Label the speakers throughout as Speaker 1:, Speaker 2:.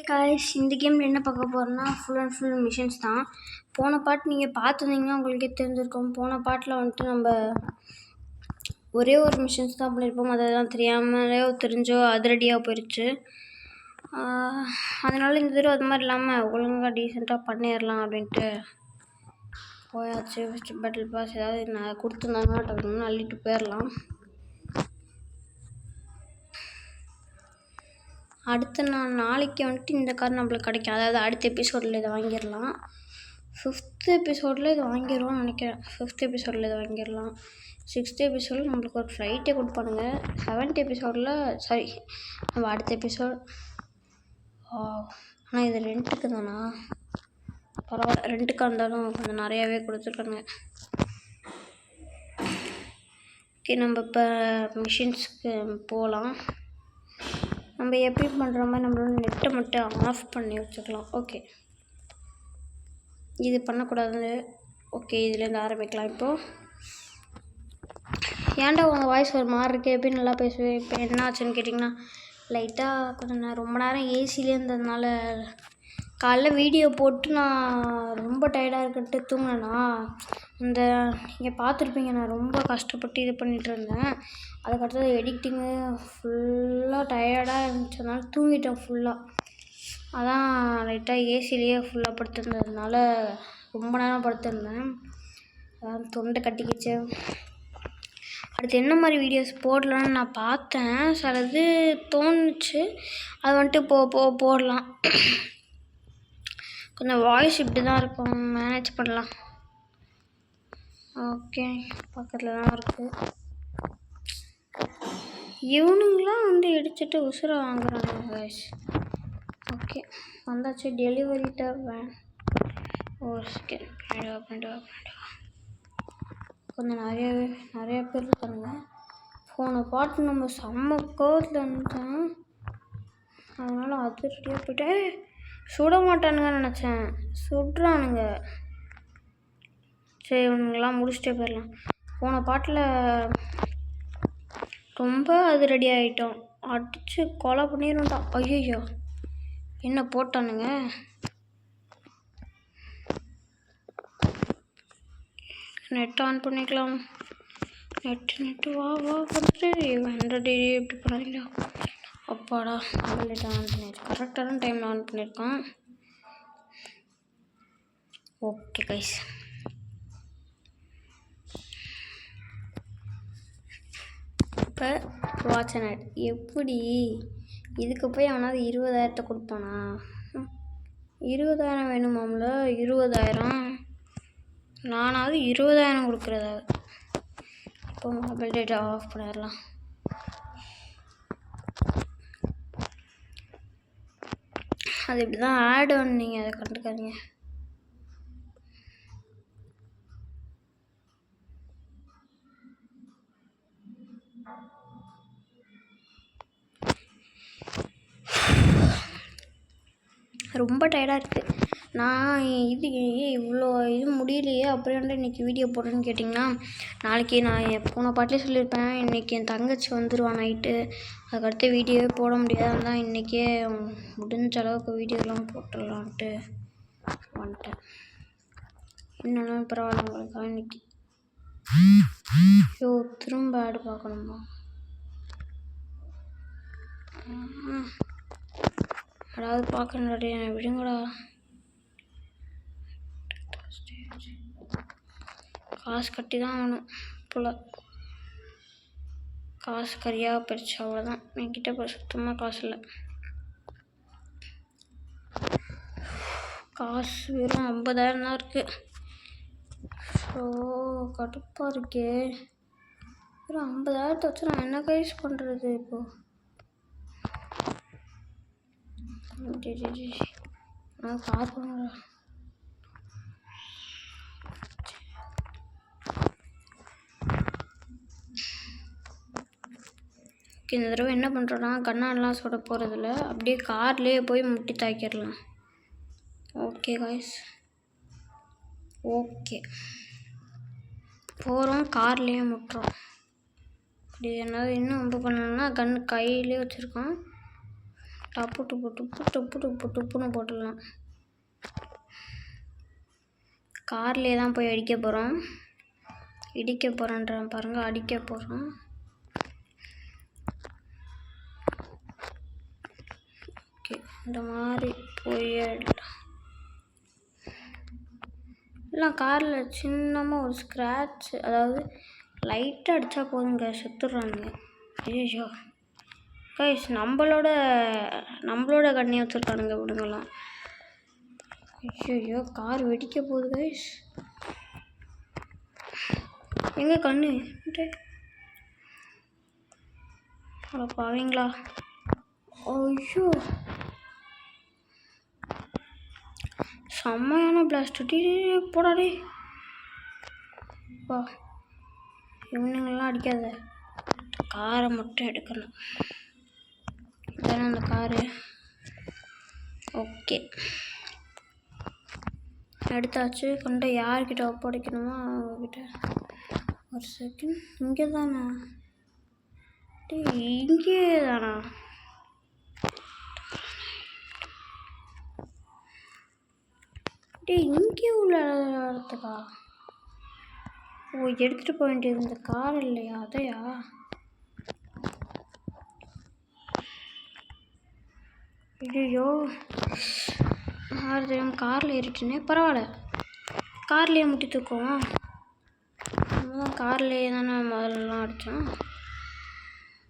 Speaker 1: Guys இந்த கேமில் என்ன பார்க்க போகிறோன்னா ஃபுல் அண்ட் ஃபுல் மிஷின்ஸ் தான். போன பாட்டு நீங்கள் பார்த்துருந்தீங்கன்னா உங்களுக்கே தெரிஞ்சிருக்கும். போன பாட்டில் வந்துட்டு நம்ம ஒரே ஒரு மிஷின்ஸ் தான் பண்ணியிருப்போம். அதெல்லாம் தெரியாமலையோ தெரிஞ்சோ அதிரடியாக போயிடுச்சு. அதனால் இந்த தடவை அது மாதிரி இல்லாமல் ஒழுங்காக டீசெண்டாக பண்ணிடலாம் அப்படின்ட்டு போயாச்சு. ஃபஸ்ட்டு பேட்டில் பாஸ் ஏதாவது நான் கொடுத்துருந்தாங்கன்னா டக்குன்னு அள்ளிட்டு போயிடலாம். அடுத்து நாளைக்கு வந்துட்டு இந்த கார் நம்மளுக்கு கிடைக்கும். அதாவது அடுத்த எபிசோடில் இதை வாங்கிடலாம். 5th எபிசோடில் இதை வாங்கிடுவோம்னு நினைக்கிறேன். 5th எபிசோடில் இதை வாங்கிடலாம். 6th எபிசோடில் நம்மளுக்கு ஒரு ஃப்ளைட்டே கொடுப்பானுங்க. 7th எபிசோடில் நம்ம அடுத்த எபிசோட். ஆனால் இது ரெண்ட்டுக்கு தானா? பரவாயில்ல, ரெண்ட்டுக்காக இருந்தாலும் கொஞ்சம் நிறையாவே கொடுத்துருக்காங்க. ஓகே, நம்ம இப்போ மிஷின்ஸ்க்கு போகலாம். நம்ம எப்படி பண்ணுற மாதிரி நம்மளோட நெட்டை மட்டும் ஆஃப் பண்ணி வச்சுக்கலாம். ஓகே, இது பண்ணக்கூடாது. ஓகே, இதுலேருந்து ஆரம்பிக்கலாம். இப்போது ஏன்டா உங்கள் வாய்ஸ் ஒரு மாதிரி இருக்குது, எப்படி நல்லா பேசுவேன். இப்போ என்ன ஆச்சுன்னு கேட்டிங்கன்னா, லைட்டாக கொஞ்சம் ரொம்ப நேரம் ஏசிலே இருந்ததுனால காலைல வீடியோ போட்டு நான் ரொம்ப டயர்டாக இருக்குன்ட்டு தூங்கினேன்னா இந்த நீங்கள் பார்த்துருப்பீங்க. நான் ரொம்ப கஷ்டப்பட்டு இது பண்ணிகிட்டு இருந்தேன். அதுக்கடுத்தது எடிட்டிங்கு ஃபுல்லாக டயர்டாக இருந்துச்சதுனால தூங்கிட்டேன் ஃபுல்லாக. அதான் லைட்டாக ஏசிலேயே ஃபுல்லாக படுத்துருந்ததுனால ரொம்ப நேரம் படுத்துருந்தேன். அதான் தொண்டை கட்டிக்கிச்சு. அடுத்து என்ன மாதிரி வீடியோஸ் போடலான்னு நான் பார்த்தேன். சிலது தோணுச்சு, அது வந்துட்டு போடலாம். கொஞ்சம் வாய்ஸ் இப்படி தான் இருக்கும், மேனேஜ் பண்ணலாம். ஓகே, பக்கத்தில் தான் இருக்குது. இவனுங்களாம் வந்து இடிச்சிட்டு உசுரை வாங்குறாங்க வாய்ஸ். ஓகே, வந்தாச்சு. டெலிவரிட்ட ஒரு செகண்ட் பண்ணிடுவா. கொஞ்சம் நிறைய பேர் இருக்காங்க. ஃபோனை பாட்டு நம்ம செம்ம கோவத்தில் இருந்தேன். அதனால் அதிரடியாக போய்ட்டு சுட மாட்டானுங்கன்னு நினச்சேன், சுடுறானுங்க. சரி, இவனுங்கெல்லாம் முடிச்சுட்டே போயிடலாம். போன பாட்டில் ரொம்ப அதிரடி ஆகிட்டோம். அடித்து கொலை பண்ணிடும்டா. ஐயோ, என்ன போட்டானுங்க. நெட் ஆன் பண்ணிக்கலாம். நெட்டு வா வந்துட்டு ஹண்ட்ரட் எப்படி பண்ணாதீங்களா. அப்பாடா, நெட் ஆன் பண்ணிடுச்சு. கரெக்டான டைமில் ஆன் பண்ணியிருக்கான். ஓகே கைஸ், இப்போ வாட்ச் நெட் எப்படி இதுக்கு போய் அவனாவது 20,000 கொடுப்பானா? 20,000 வேணுமாம்ல. 20,000 நானாவது 20,000 கொடுக்குறதா? இப்போ மொபைல் டேட்டா ஆஃப் பண்ணிடலாம். அது இப்படி தான் ஆட் ஆன், நீங்கள் அதை கண்டுக்காதீங்க. ரொம்ப டயர்டாக இருக்குது. நான் இவ்வளோ முடியலையே, அப்புறம் இன்றைக்கி வீடியோ போடுறேன்னு கேட்டிங்கன்னா, நாளைக்கு நான் போன பாட்டிலே சொல்லியிருப்பேன். இன்றைக்கி என் தங்கச்சி வந்துடுவான் நைட்டு. அதுக்கடுத்து வீடியோவே போட முடியாது. தான் இன்றைக்கே முடிஞ்ச அளவுக்கு வீடியோலாம் போட்டுடலான்ட்டு வந்துட்டேன். இன்னொன்று பரவாயில்ல, உங்களுக்காக இன்றைக்கி. ஐயோ, திரும்ப ஆடு பார்க்கணுமா? அதாவது பார்க்கணுடா, என்னை விடுங்கடா. காசு கட்டி தான் ஆகணும் போல். காசு கரியாக போயிடுச்சு, அவ்வளோதான். என்கிட்ட இப்போ சுத்தமாக காசு இல்லை. காசு வெறும் 50,000 தான் இருக்குது. ஸோ கடுப்பாக இருக்கே. வெறும் 50,000 வச்சு நான் என்ன கைஸ் பண்ணுறது இப்போது? நான் கார் பண்ணுறேன். இந்த தடவை என்ன பண்ணுறோன்னா, கண்ணாடெலாம் சுட போகிறதில்ல, அப்படியே கார்லேயே போய் முட்டி தாக்கிடலாம். ஓகே காய்ஸ், ஓகே போகிறோம், கார்லேயே முட்டுறோம். அப்படி என்னது இன்னும் ரொம்ப பண்ணணும்னா கன்று கையிலே வச்சுருக்கோம். டப்பு டுப்பு டுப்பு டுப்பு டுப்பு டுப்புன்னு போட்டுடலாம். கார்லேயே தான் போய் அடிக்க போகிறோம். இடிக்க போகிறோன்றேன் பாருங்கள், அடிக்க போகிறோம். ஓகே, இந்த மாதிரி போய் எல்லாம் காரில் சின்னமாக ஒரு ஸ்க்ராட்ச், அதாவது லைட்டாக அடித்தா போதுங்க, செத்துடுறானுங்க. ஐயோ கைஸ், நம்மளோட கண்ணியை வச்சுருக்கானுங்க விடுங்கலாம். ஐயோ கார் வெடிக்க போகுது கைஸ். எங்க கண்ணு பாவீங்களா? ஐயோ செம்மையான பிளாஸ்ட். போடாடே வா, இவனுங்கெல்லாம் அடிக்காத, காரை மட்டும் எடுக்கணும். இதானே அந்த காரு. ஓகே, எடுத்தாச்சு. கொண்டு யார்கிட்ட ஒப்படைக்கணுமோ அவங்கக்கிட்ட. ஒரு செகண்ட், இங்கே தானா? இங்கே தானா? இங்கே உள்ள இடத்துக்கா? ஓ, எடுத்துகிட்டு போக வேண்டியது இந்த கார் இல்லையா? அதையா? ஐயோ தெரியும், காரில் ஏறிட்டுனே. பரவாயில்ல, கார்லேயே முட்டி தூக்குவோம். கார்லேயே தானே முதல்லலாம் அடித்தோம்.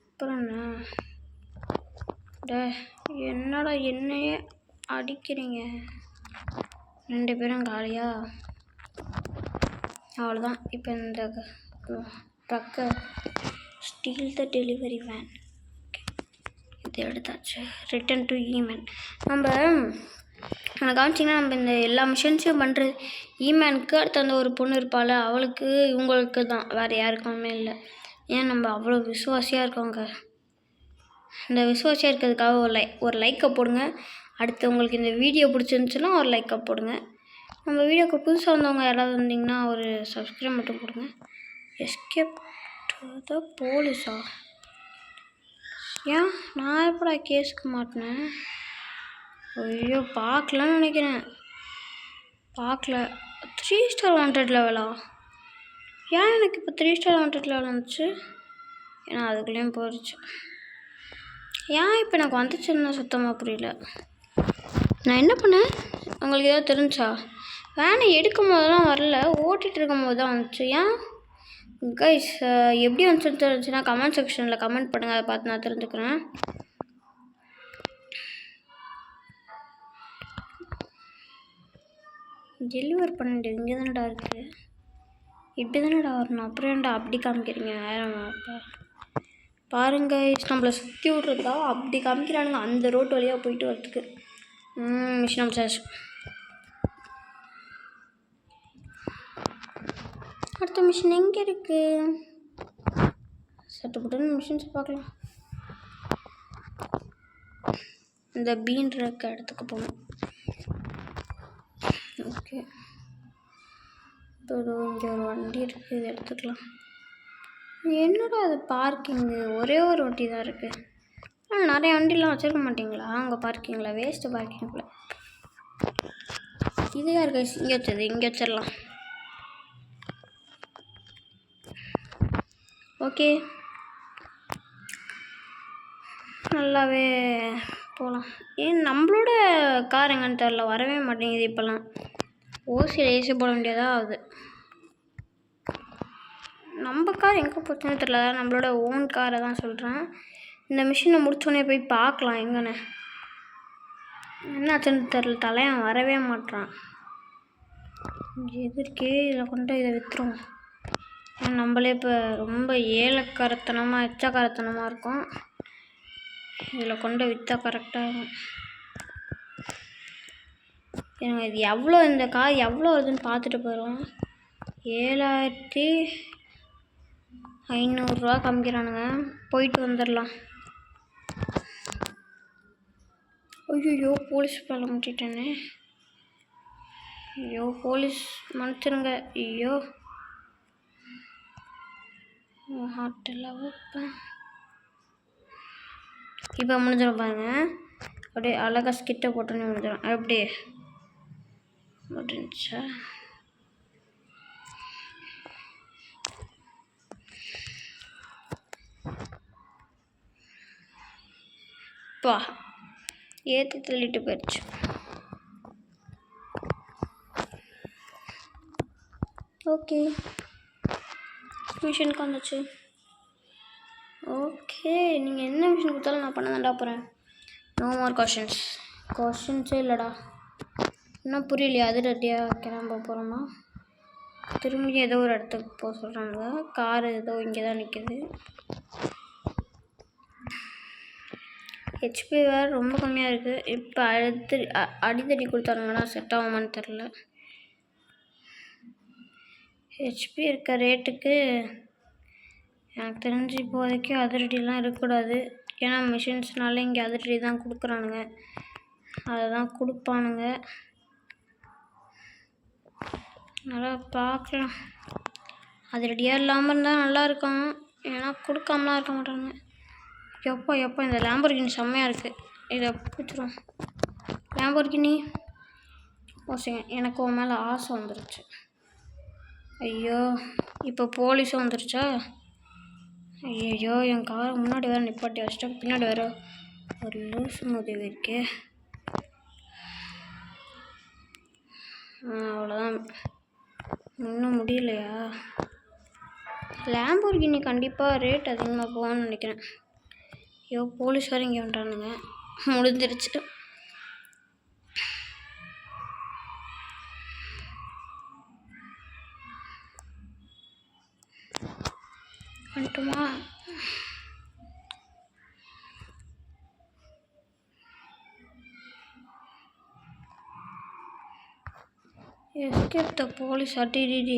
Speaker 1: அப்புறம் என்னடா என்னையே அடிக்கிறீங்க ரெண்டு பேரும் காலியா? அவ்வளோதான். இப்போ இந்த ட்ரக்கை ஸ்டீல் த டெலிவரி வேன் இது எடுத்தாச்சு. ரிட்டன் டு ஈமேன். நம்ம கவனிச்சிங்கன்னா நம்ம இந்த எல்லா மிஷின்ஸையும் பண்ணுறது ஈமேனுக்கு அடுத்து அந்த ஒரு பொண்ணு இருப்பாள், அவளுக்கு இவங்களுக்கு தான், வேறு யாருக்குமே இல்லை. ஏன் நம்ம அவ்வளோ விசுவாசியாக இருக்கோங்க. இந்த விசுவாசியாக இருக்கிறதுக்காக ஒரு லைக்கை போடுங்க. அடுத்து உங்களுக்கு இந்த வீடியோ பிடிச்சிருந்துச்சுன்னா ஒரு லைக்கை போடுங்க. நம்ம வீடியோக்கு புதுசாக வந்தவங்க யாராவது வந்தீங்கன்னா ஒரு சப்ஸ்கிரைப் மட்டும் போடுங்க. எஸ்கேப் டு த போலீஸா? ஏன் நான் எப்படா கேஸுக்கு மாட்டினேன்? ஐயோ பார்க்கலன்னு நினைக்கிறேன். பார்க்கல. 3 ஸ்டார் வாண்டட் லெவலா? ஏன் எனக்கு இப்போ 3 ஸ்டார் வாண்டட் லெவல் வந்துச்சு? ஏன்னா அதுக்குள்ளேயும் போயிடுச்சு. ஏன் இப்போ எனக்கு வந்துச்சுன்னு சுத்தமாக புரியல. நான் என்ன பண்ணேன் உங்களுக்கு ஏதாவது தெரிஞ்சா? வேனை எடுக்கும் போதெல்லாம் வரல, ஓட்டிகிட்டு இருக்கும் போது தான் வந்துச்சு. ஏன் கைஸ் எப்படி வந்துச்சுன்னு தெரிஞ்சுன்னா கமெண்ட் செக்ஷனில் கமெண்ட் பண்ணுங்கள், அதை பார்த்து நான் தெரிஞ்சுக்கிறேன். டெலிவர் பண்ண வேண்டியது இங்கே தானடா இருக்குது. இப்படி தானடா வரணும், அப்புறம் ஏன்டா அப்படி காமிக்கிறீங்க? அப்போ பாருங்க, நம்மளை சுற்றி விட்றதா அப்படி காமிக்கிறானுங்க அந்த ரோட்டு வழியாக போயிட்டு வரத்துக்கு. மிஷின் அம்சாச்சு. அடுத்த மிஷின் எங்கே இருக்குது? சட்டுப்பட்டுன்னு மிஷின்ஸ் பார்க்கலாம். இந்த பீன் இருக்க இடத்துக்கு போகணும். ஓகே, இப்போ இங்கே ஒரு வண்டி இருக்குது, இது எடுத்துக்கலாம். என்னடா அது பார்க்கிங்கு ஒரே ஒரு வண்டி தான் இருக்குது. நிறைய வண்டிலாம் வச்சுருக்க மாட்டிங்களா உங்கள் பார்க்கிங்கில்? வேஸ்ட்டு பார்க்கிங்கில். இது யார் கைஸ் இங்கே வச்சது? இங்கே வச்சிடலாம். ஓகே, நல்லாவே போகலாம். ஏன் நம்மளோட கார் எங்கன்னு தெரில, வரவே மாட்டேங்குது இப்போல்லாம். ஓசியில் ஏசி போட வேண்டியதாக ஆகுது. நம்ம கார் எங்கே போச்சுன்னு தெரில, நம்மளோட ஓன் காரை தான் சொல்கிறேன். இந்த மிஷினை முடிச்சோடனே போய் பார்க்கலாம் எங்கன்னு. என்னாச்சுன்னு தெரில, தலையன் வரவே மாட்டான். எதிர்க்கே இதில் கொண்டு இதை விற்றுருவோம். நம்மளே இப்போ ரொம்ப ஏலக்கரத்தனமாக எச்சக்கரத்தனமாக இருக்கும். இதில் கொண்டு விற்றா கரெக்டாகும். எனக்கு இது எவ்வளோ, இந்த கார் எவ்வளோ வருதுன்னு பார்த்துட்டு போயிடுவோம். 7500 காமிக்கிறானுங்க. போயிட்டு வந்துடலாம். ஐயோ போலீஸ் மேலே முட்டிட்டேனே. ஐயோ போலீஸ் மன்னிச்சிருங்க. ஐயோ ஹார்ட்டில் வைப்பேன். இப்போ முடிஞ்சிடும் பாருங்க. அப்படியே அழகாக ஸ்கிட்டை போட்டுன்னு முடிஞ்சிடும். அப்படியே முடிஞ்சா பா ஏற்றி தள்ளிட்டு போயிடுச்சு. ஓகே மிஷினுக்கு வந்துச்சு. ஓகே நீங்கள் என்ன மிஷின் கொடுத்தாலும் நான் பண்ண தான்டா போகிறேன். நோ மோர் கொஷின்ஸே இல்லைடா. இன்னும் புரியலையா? அது ரெடியாக கிளம்ப போகிறோமா? திரும்பி ஏதோ ஒரு இடத்துக்கு போக சொல்கிறாங்க. கார் ஏதோ இங்கே தான் நிற்கிது. ஹெச்பி வேறு ரொம்ப கம்மியாக இருக்குது. இப்போ அடித்தடி கொடுத்தானுங்கண்ணா செட் ஆகுமான்னு தெரில. ஹெச்பி இருக்க ரேட்டுக்கு எனக்கு தெரிஞ்சு இப்போதைக்கு அதிரடிலாம் இருக்கக்கூடாது. ஏன்னா மிஷின்ஸ்னால இங்கே அதிரடி தான் கொடுக்குறானுங்க, அதை தான் கொடுப்பானுங்க. நல்லா பார்க்கலாம். அதிரடியாக இல்லாமல் இருந்தால் நல்லாயிருக்கும். ஏன்னா கொடுக்காமலாம் இருக்க மாட்டாங்க. எப்போ இந்த லேம்பர்கினி செம்மையாக இருக்குது. இதை பிடிச்சிரும். லேம்பர்கினி ஓசைங்க. எனக்கு உன் மேலே ஆசை வந்துருச்சு. ஐயோ இப்போ போலீஸும் வந்துருச்சா? ஐயோ என் காரை முன்னாடி வேறு நிப்பாட்டி வச்சிட்டா, பின்னாடி வேறு ஒரு லூசு உதவி இருக்கே. அவ்வளோதான். இன்னும் முடியலையா? லேம்பர்கினி கண்டிப்பாக ரேட் அதிகமாக போகும்னு நினைக்கிறேன். ஐயோ போலீஸ் வேறு இங்கே வந்துட்டானுங்க. முடிஞ்சிருச்சு. வந்துட்டுமா? Escape the police. அட்டிடி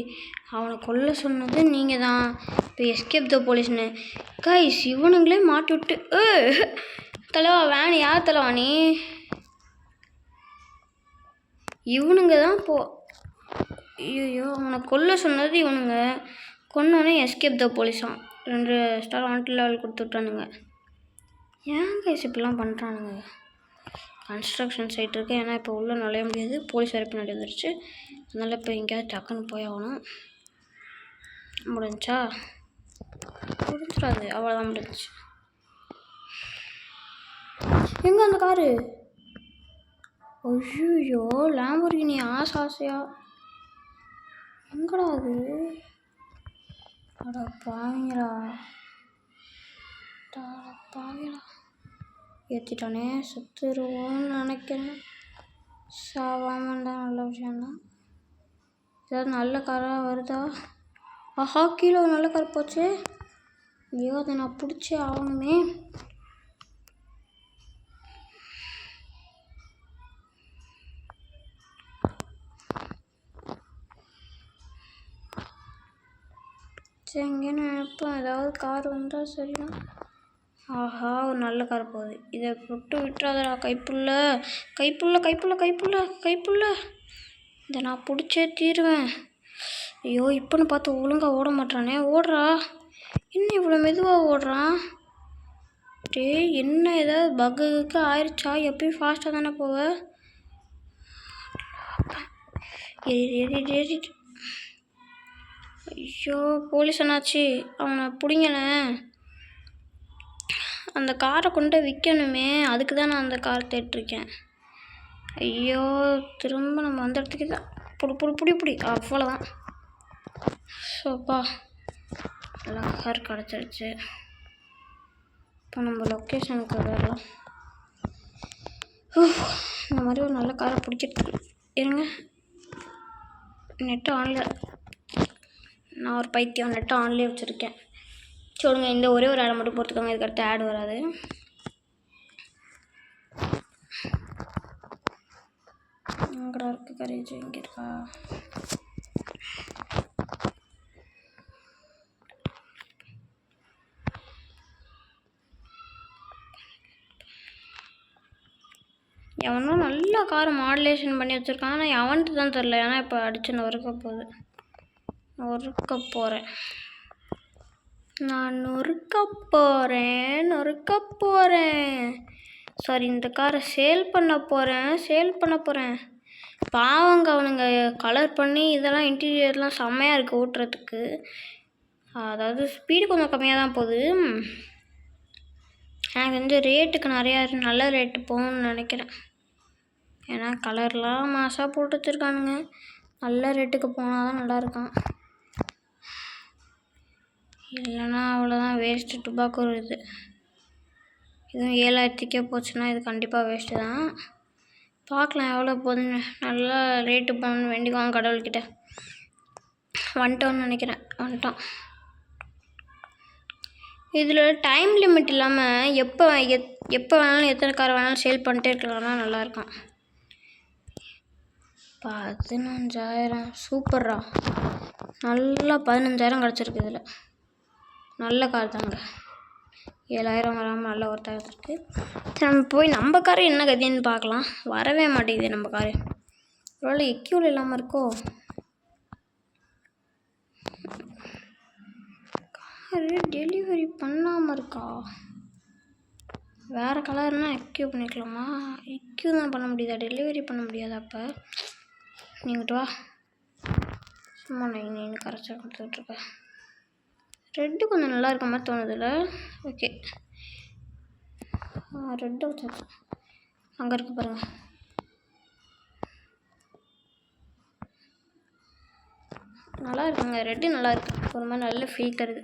Speaker 1: அவனை கொல்ல சொன்னது நீங்கள் தான். இப்போ எஸ்கேப் த போலீஸ்னு கைஸ் இவனுங்களே மாட்டி விட்டு தலைவா வேணி. யார் தலைவா நீ? இவனுங்க தான் ஐயோ அவனை கொல்ல சொன்னது இவனுங்க. கொன்னோடனே எஸ்கேப் த போலீஸாம். 2 ஸ்டார் வாண்டட் லெவல் கொடுத்து விட்டானுங்க. ஏன் கைஸ் இப்படிலாம் பண்ணுறானுங்க? கன்ஸ்ட்ரக்ஷன் சைட் இருக்குது. ஏன்னா இப்போ உள்ளே நுழைய முடியாது. போலீஸ் வேறு பின்னாடி வந்துருச்சு. அதனால் இப்போ எங்கேயாவது டக்குன்னு போய் ஆகணும். முடிஞ்சா முடிஞ்சிடாது. அவ்வளோதான் முடிஞ்சிச்சு. எங்கே அந்த காரு? ஐயோ லேம்பர்கினி ஆசையா எங்கடா அது? அட பாவிங்களா ஏற்றிட்டானே. சுற்றுருவோன்னு நினைக்கிறேன். சாவாமல் தான் நல்ல விஷயந்தான். ஏதாவது நல்ல காராக வருதா? ஆஹா கீழே ஒரு நல்ல கார் போச்சு. ஐயோ அதை நான் பிடிச்சி ஆகணுமே. சரி எங்கேன்னு நினைப்போம். ஏதாவது கார் வந்தால் சரிதான். ஆஹா ஒரு நல்ல கார் போகுது. இதை விட்டுறாதடா கைப்புள்ள. இதை நான் பிடிச்சே தீருவேன். ஐயோ இப்போன்னு பார்த்து ஒழுங்காக ஓட மாட்டானே. ஓடுறா. இன்னும் இவ்வளோ மெதுவாக ஓடுறான். என்ன ஏதாவது பக்குக்கு ஆயிடுச்சா? எப்பயும் ஃபாஸ்ட்டாக தானே போவ. ஐயோ போலீஸ் என்னாச்சு? அவனை பிடிங்களேன். அந்த காரை கொண்டு விற்கணுமே, அதுக்கு தான் நான் அந்த காரை தேடிருக்கேன். ஐயோ திரும்ப நம்ம அந்த இடத்துக்கு தான் புடி அவ்வளோதான். சோப்பா நல்லா கார் கிடச்சிருச்சு. இப்போ நம்ம லொக்கேஷனுக்கு வரலாம். இந்த மாதிரி ஒரு நல்ல காரை பிடிச்சிட்டு இருங்க. Net online. நான் ஒரு பைத்தியம் நெட்டு ஆன்லேயே வச்சுருக்கேன். சொல்லுங்க இந்த ஒரே ஒரு ஆடை மட்டும் போட்டுக்கோங்க. இதுக்கடுத்து ஆட் வராது. எங்கடா இருக்குது கரேஜ்? இங்கே இருக்கா? எவனோ நல்ல கார் மாடுலேஷன் பண்ணி வச்சுருக்கான். ஆனால் எவன்ட்டு தான் தெரில. ஏன்னா இப்போ அடிச்சு நொறுக்க போகிறேன். நான் நொறுக்க போகிறேன். சாரி, இந்த காரை சேல் பண்ண போகிறேன். பாவங்க அவனுங்க கலர் பண்ணி இதெல்லாம் இன்டீரியர்லாம் செம்மையாக இருக்குது ஓட்டுறதுக்கு. அதாவது ஸ்பீடு கொஞ்சம் கம்மியாக தான் போகுது. எனக்கு வந்து ரேட்டுக்கு நிறையா நல்ல ரேட்டு போகணுன்னு நினைக்கிறேன். ஏன்னா கலர்லாம் மாசாக போட்டு வச்சுருக்கானுங்க. நல்ல ரேட்டுக்கு போனால் தான் நல்லாயிருக்கும். இல்லைன்னா அவ்வளோதான், வேஸ்ட்டு டுபாக்கோ இது. இதுவும் 7000க்கே போச்சுன்னா இது கண்டிப்பாக வேஸ்ட்டு தான். பார்க்கலாம் எவ்வளோ போகுதுன்னு. நல்லா ரேட்டு போகணுன்னு வேண்டிக்குவாங்க கடவுள்கிட்ட. வந்துட்டோன்னு நினைக்கிறேன். வந்துட்டோம். இதில் டைம் லிமிட் இல்லாமல் எப்போ வேணாலும் எத்தனை கார் வேணாலும் சேல் பண்ணிட்டே இருக்கலாம்னா நல்லாயிருக்கும். 15,000 சூப்பர்ரா. நல்லா 15,000 கிடச்சிருக்கு இதில். நல்ல கார் தாங்க. 7,000 வராமல் நல்ல ஒருத்தர் இருக்குது. சரி, நம்ம போய் நம்ம கார் என்ன கதின்னு பார்க்கலாம். வரவே மாட்டேங்குது நம்ம கார். ஒருவேளை எக்யூல் இல்லாமல் இருக்கோ? காரு டெலிவரி பண்ணாமல் இருக்கா? வேறு கலர்னால் எக்யூ பண்ணிக்கலாமா? எக்யூ தான் பண்ண முடியாதா? டெலிவரி பண்ண முடியாதா? அப்போ நீங்கிட்ட வா, சும்மா நான் கரைச்சா கொடுத்துட்ருக்கேன். ரெட்டு கொஞ்சம் நல்லா இருக்க மாதிரி தோணுதில்ல? ஓகே, ரெட்டு வச்சு அங்கே இருக்கு பாருங்கள். நல்லா இருக்குங்க, ரெட்டு நல்லா இருக்குது. ஒரு மாதிரி நல்ல ஃபீல் தருது.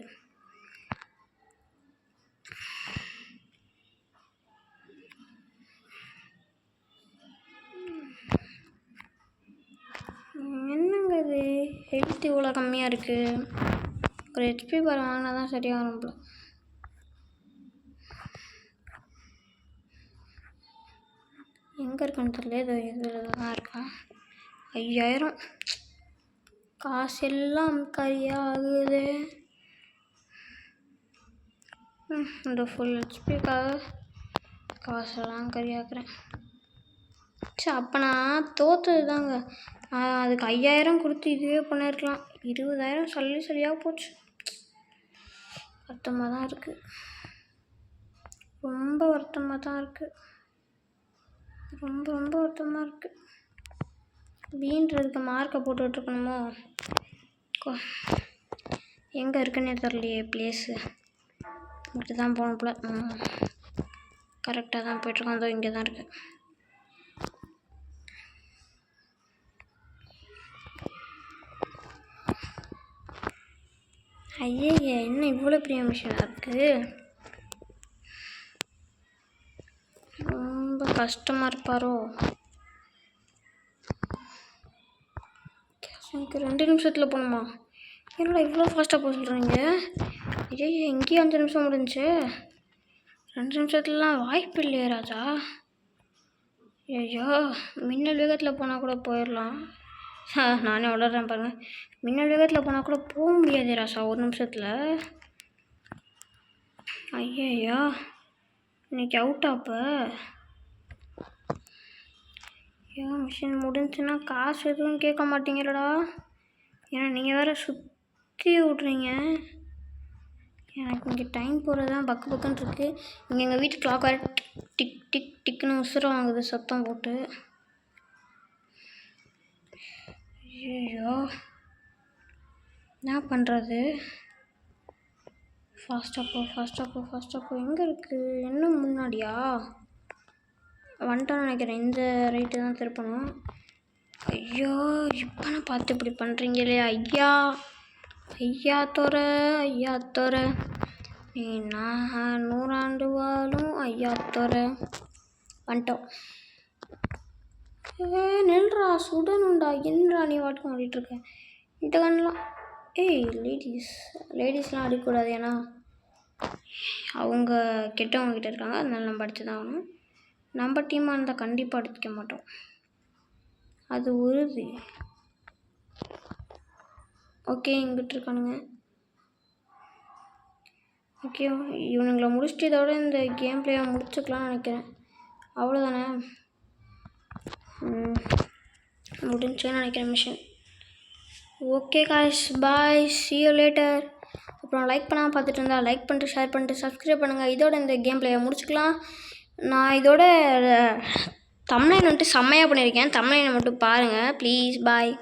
Speaker 1: என்னங்க இது ஹெல்த் இவ்வளோ கம்மியாக இருக்குது? ஒரு ஹெச்பி பார் வாங்கினா தான் சரியாக வரும் போல. எங்கே இருக்குன்னு தெரியல. இதில் தான் இருக்கான். 5,000 காசு எல்லாம் கரியாகுது. இந்த ஃபுல் ஹெச்பிக்காக காசெல்லாம் கரியாக்குறேன். சரி, அப்போ நான் தோற்றது தாங்க. அதுக்கு 5,000 கொடுத்து இதுவே பண்ணியிருக்கலாம். 20,000 சரியாக போச்சு. வருத்தமாக தான் இருக்குது. ரொம்ப வருத்தமாக தான் இருக்குது. ரொம்ப வருத்தமாக இருக்குது. வீன்றதுக்கு மார்க்கை போட்டுட்ருக்கணுமோ? எங்கே இருக்குன்னே தெரியலையே பிளேஸு. இப்படி தான் போகணும் போல. கரெக்டாக தான் போய்ட்ருக்கோம். அதோ இங்கே தான் இருக்குது. ஐயே, என்ன இவ்வளோ பெரிய மிஷினாக இருக்குது? ரொம்ப கஷ்டமாக இருப்பாரோ? எனக்கு 2 நிமிஷத்தில் போகணுமா? என்னடா இவ்வளோ ஃபாஸ்ட்டாக போக சொல்கிறீங்க? ஐயோ, எங்கேயும் 5 நிமிஷம் முடிஞ்சு. 2 நிமிஷத்துலலாம் வாய்ப்பு இல்லையே ராஜா. ஐயோ, மின்னல் வேகத்தில் போனால் கூட போயிடலாம். நானே விளாட்றேன் பாருங்கள். மின்னல் வேகத்தில் போனால் கூட போக முடியாது ராசா 1 நிமிஷத்தில். ஐயோ, இன்னைக்கு அவுட்டா? அப்போ ஏன் மிஷின் முடிஞ்சுன்னா காசு எதுவும் கேட்க மாட்டீங்களடா? ஏன்னா நீங்கள் வேறு சுற்றி விட்றீங்க. எனக்கு இங்கே டைம் போகிறது தான் பக்குன்னு இருக்குது. இங்கே எங்கள் வீட்டு கிளாக் வேறு டிக் டிக் டிக்னு உசுரம் வாங்குது சத்தம் போட்டு. ஐயோ, என்ன பண்ணுறது? ஃபாஸ்ட்டாக போ. எங்கே இருக்குது? இன்னும் முன்னாடியா? வந்துட்டோன்னு நினைக்கிறேன். இந்த ரைட்டு தான் திருப்பணும். ஐயோ, இப்போ நான் பார்த்து இப்படி பண்ணுறீங்களே ஐயா தோற நீ நான் 100 ஆண்டு வாழும் ஐயா தோற. வந்துட்டோம். நெல்றா, சுடணுண்டா. என்னடா நீ வாட்டுக்கு ஓடிட்டுருக்க? இந்த கண்ணெலாம் லேடிஸ்லாம் அடிக்கக்கூடாது. ஏன்னா அவங்க கெட்டவங்க கிட்ட இருக்காங்க. அதனால நம்ம அடித்து தான் ஆகணும். நம்ம டீமாக இருந்தால் கண்டிப்பாக அடிக்க மாட்டோம், அது உறுதி. ஓகே, இங்கிட்டு இருக்கானுங்க. ஓகே, இவனுங்களை முடிச்சுட்டு இதோட இந்த கேம் பிளேயை முடிச்சுக்கலாம்னு நினைக்கிறேன். அவ்வளோதானே, முடிஞ்சுன்னு நினைக்கிறேன் machine. Okay guys, bye, see you later. அப்புறம் லைக் பண்ணாமல் பார்த்துட்டு இருந்தால் லைக் பண்ணிட்டு, ஷேர் பண்ணிட்டு, சப்ஸ்கிரைப் பண்ணுங்கள். இதோட இந்த கேம் பிளேயை முடிச்சுக்கலாம். நான் இதோட தம்ப்நெயில் வந்துட்டு செம்மையாக பண்ணியிருக்கேன். தம்ப்நெயிலை மட்டும் பாருங்கள் ப்ளீஸ். பாய்.